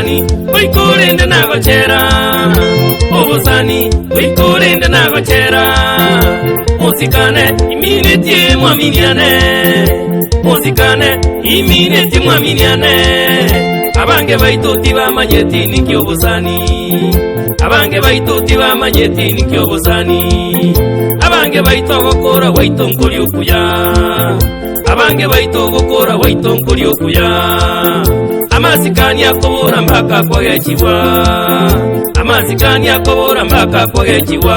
Obusani wikurinde nagochera, obusani wikurinde nagochera. Musikane imineti mwaminiane, musikane imineti mwaminiane. Abange baitoti bamanyeti niki obusani, abange baitoti bamanyeti niki obusani. Abange baito gokora waito nkoli okuya, abange baito gokora waito nkoli okuya. Amazikani akobora mpaka kwagekibwa, amazikani akobora mpaka kwagekibwa.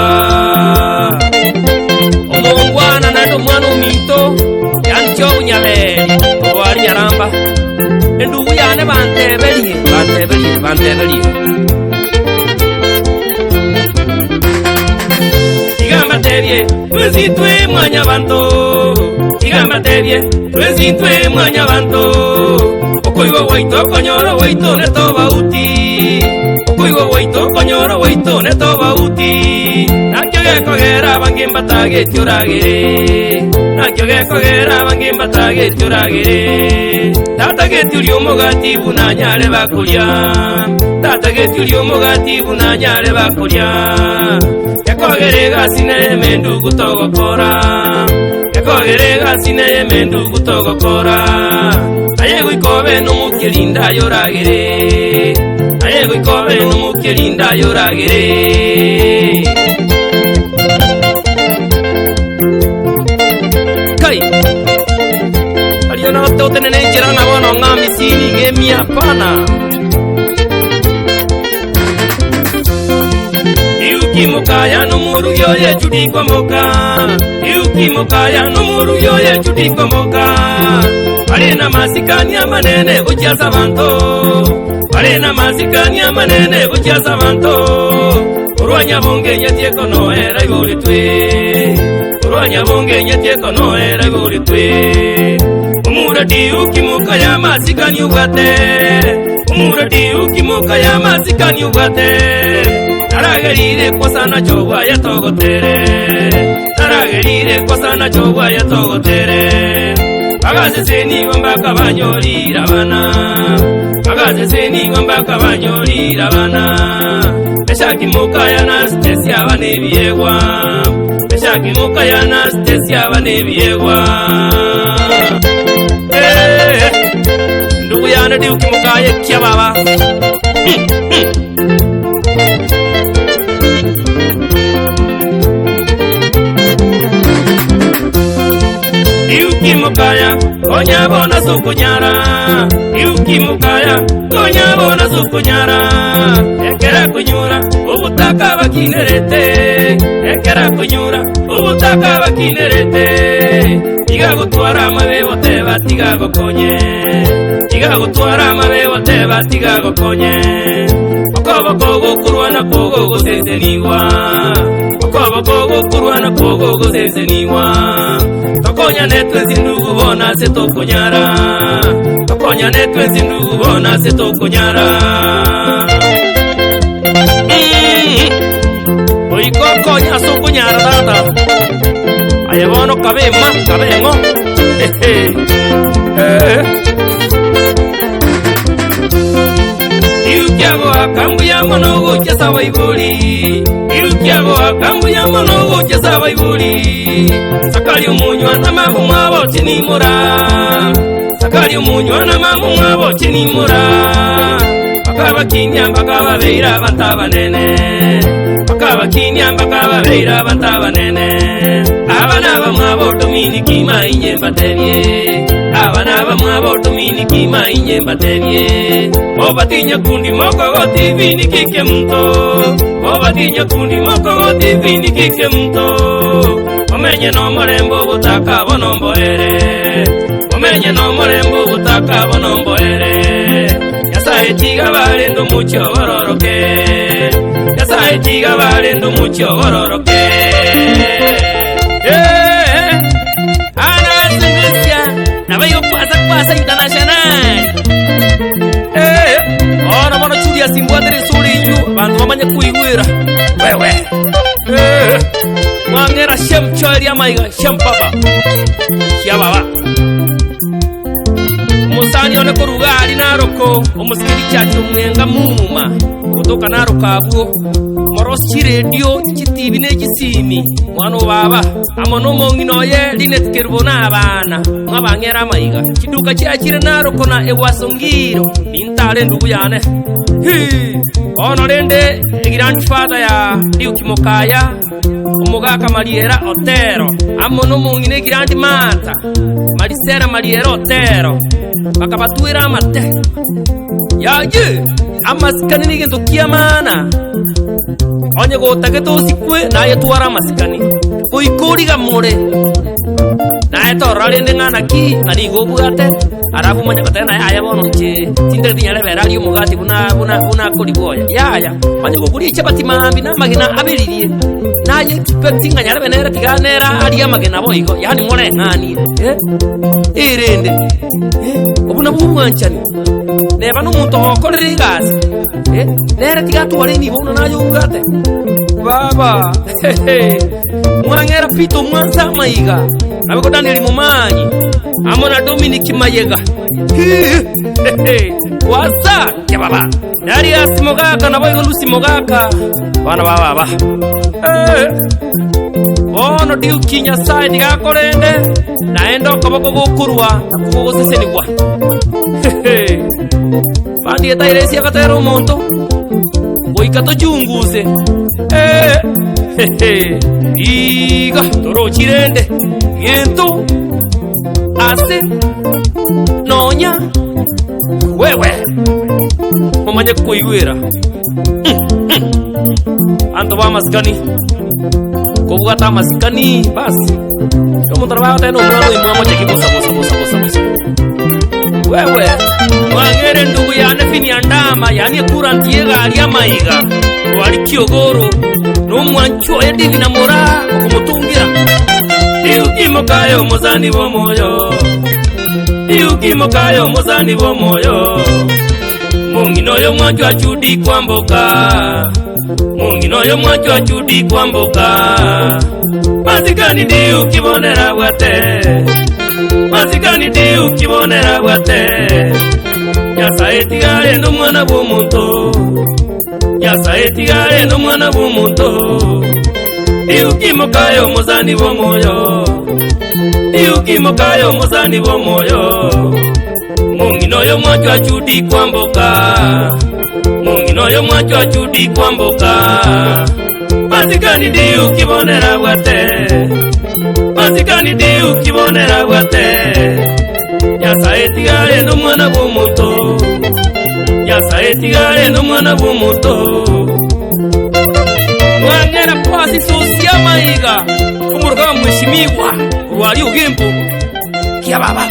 Omongwana nando mwana ominto yancho unyaberi obwari nyaramba. Endugu yane bantebelie, bantebelie, bantebelie. Igamba tebye, twezitwe mwanya banto. Igamba tebye, twezitwe mwanya banto. Okoigo waito konyoro waito netoba uti, okoigo waito konyoro waito netoba uti. Nakyo gekogera bangimba tageti uragere, nakyo gekogera bangimba tageti uragere. Tata geti uri omugati bunanyare bakurya, tata geti uri omugati bunanyare bakurya. Yakogere gasine mendu gutogokora, yakogere gasine mendu gutogokora. Ayego ikobe n'umukirinda yoragere, ayego ikobe n'umukirinda yoragere. Kai aliyo na watoto nenenjira na wana ngami sini ngemi hapana. Iukimokaya numuru yoye chudikwa moka, iukimokaya numuru yoye chudikwa moka. Barena masikani amanene bujaza banto, barena masikani amanene bujaza banto. Urwanya bonge nyatieko no era iburitwe, urwanya bonge nyatieko no era iburitwe. Umuradi ukimukaya masikani ugate, umuradi ukimukaya masikani ugate. Naragerire kwa sana chowa ya togotere, naragerire kwa sana chowa ya togotere. Bagaze seni wambaka banyorira bana, bagaze seni wambaka banyorira bana. Beshaki mukaya na stesi abane biyegwa, beshaki mukaya na stesi abane biyegwa. Ndugu yana di ukimukaya kia baba. Iukimukaya konyabona sukunyara, iukimukaya konyabona sukunyara. Ekera kunyura ubutaka bakinerete, ekera kunyura ubutaka bakinerete. Igagutwara amabebo teba tigagokonye, igagutwara amabebo teba tigagokonye. Okoboko gukurwana kogo gusezeniwa, okoboko gukurwana kogo gusezeniwa. Tokonya netwe zindugu bona se tokonyara, tokonya netwe zindugu bona se tokonyara. Oiko konya sokonyara dada, ayebono kabema kabengo. Iukiago akambu ya monogo chesa waibuli, iukiago akambu ya monogo chesa waibuli. Sakali umunywa na mamu mwabo chinimura, sakali umunywa na mamu mwabo chinimura. Bakaba kinya bakaba beira bantaba nene, bakaba kinya bakaba beira bantaba nene. Abana bamwabo tumini kima inye baterie, abana bamwabo tumini kima inye baterie. Obatinya kundi moko goti vini kike mto, obatinya kundi moko goti vini kike mto. Omenye no morembo butaka bonombo ere, omenye no morembo butaka bonombo ere. Yasaye tiga barendo mucho bororoke, yasaye tiga barendo mucho bororoke. Ana Silvestia, nabayo pasa international. Ora bono chudia simbwadere suri yu, bantu bamanya kuigwira. Wewe. Mangera shem choria maiga, shem papa. Kia baba. Musa Omwani one korugari naroko omusikiri cyacu mwenga muma kutoka naroka abuo morosi radio kitibi n'egisimi mwana baba amono mongino ye linet kerbona abana mwabangera amayiga kiduka cyakire naroko na ewasongiro intare ndugu yane ono rende grandfather ya Diukimokaya umugaka Mariera Otero amono mongine grandmata Marisera Mariera Otero bakabatuira amate yaje amasikani n'igento kiyamana onye gotage tosikwe naye twara amasikani oikoriga more naye torarende ngana ki ngani gobugate arabu manya batena yaya bononche tinde dinyare berali umugati buna korigoya yaya onye gokuri chabati mambi na magina abiririe naye expecting nganyare benera tiganera ari amagena boigo yani more ngani irende obuna bumwanchani neba n'umuntu okorera igasi nera tigatware ni bona nayo ugate baba mwangera pito mwanza maiga nabiko Daniel Mumanyi amona Dominic Mayega wasa ya baba Darius Mogaka na boy Lucy Mogaka bana baba ono Diuki Nyasaye tigakorende naenda okoboko gokurwa nakugosesenigwa bandi etairesi agatero monto boikato chunguze iga toro chirende yento ase nonya wewe mumanye kuiwira anto ba maskani kobugata maskani basi como trabajo teno plano y muamo chekibosa bosa wewe wangere ndugu yane fini andama yani kurantiega alia maiga wali kiogoro no mwancho edivi na mora okumutungira Diukimokayo mozani bomoyo Diukimokayo mozani bomoyo mungino yo mwancho achudi kwamboka mungino yo mwancho achudi kwamboka masikani Diukibonera bwate masikani Diukibonera bwate Nyasaye tigare no mwana bw'omuntu Nyasaye tigare no mwana bw'omuntu Diukimokayo mozani bomoyo Diukimokayo mozani bomoyo mungino yo mwancho achudi kwamboka mungino yo mwancho achudi kwamboka masikani Diukibonera bwate masikani Diukibonera bwate Nyasaye tigare no mwana bw'omuntu Nyasaye tigare no mwana bw'omuntu mwangera pasi sosia maiga kumurugaba mwishimigwa rwari ugimpo kia baba